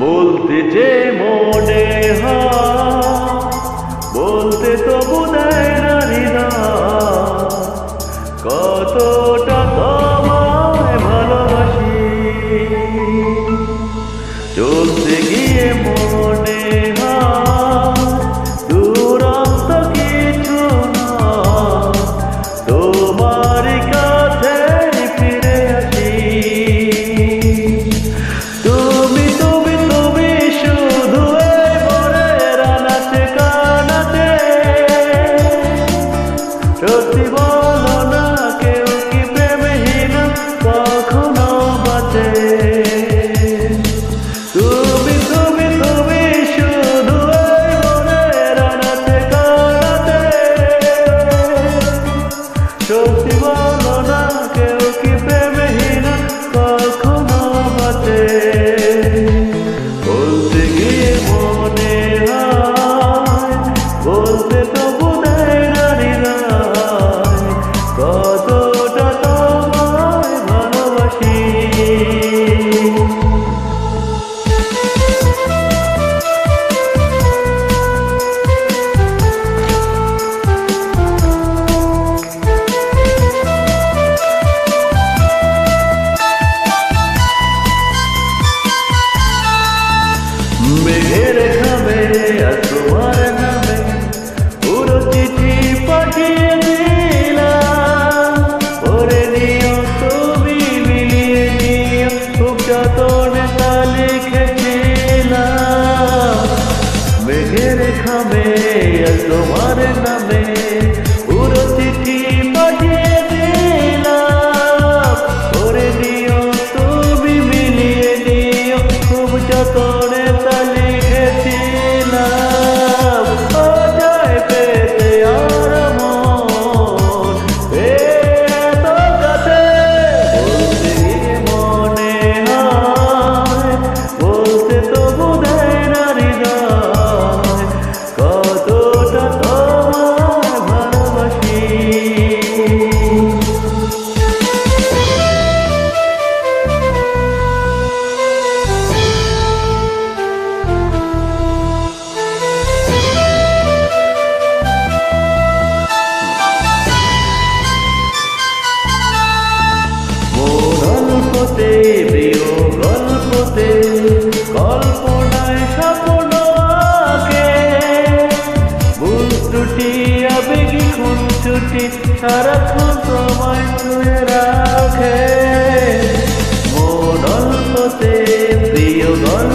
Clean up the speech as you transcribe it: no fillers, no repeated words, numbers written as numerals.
বলতে যে মনে হয় বলতে তো বোধহয় না হৃদয় কতটা তোমায় ভালোবাসি। চলতে গিয়ে মনে হয় দুরন্ত কিছু না, তোমার কাছে ফিরে আসি। তুমি তুমি তুমি শুধু এই মনের আনাচে কানাচে, সত্যি বলো না কেউ কি প্রেমহীন কখনো বাঁচে। তুমি তুমি তুমি শুধু এই মনের আনাচে কানাচে, সত্যি বলো না কেউ কি প্রেমহীন কখনো বাঁচে। বলতে গিয়ে মনে হয় বলতে তো বোধহয় না হৃদয় কতটা তোমায় ভালোবাসি। মেঘের খাবে আর তোমার নামে পুরো চিঠি পাঠিয়ে দিলাম, পরে নিও তুমি মিলিয়ে নিও খুব যতনে তা লিখেছিলাম। মেঘের খাবে আর তোমার নামে পুরো চিঠি পাঠিয়ে দিলাম, পরে নিও তুমি মিলিয়ে নিও খুব যতনে তা লিখেছিলাম। ও যায় পেতে আর মন এত কাছে, বলতে গিয়ে মনে হয় বলতে তো বোধহয় না হৃদয় কতটা তোমায় ভালোবাসি। গল্পতে প্রিয় গল্পতে কল্পনায় স্বপ্ন আঁকে, ভুল ত্রুটি আবেগী খুনসুটি সারাক্ষণ তোমায় ছুঁয়ে রাখে। গল্পতে প্রিয় গল্প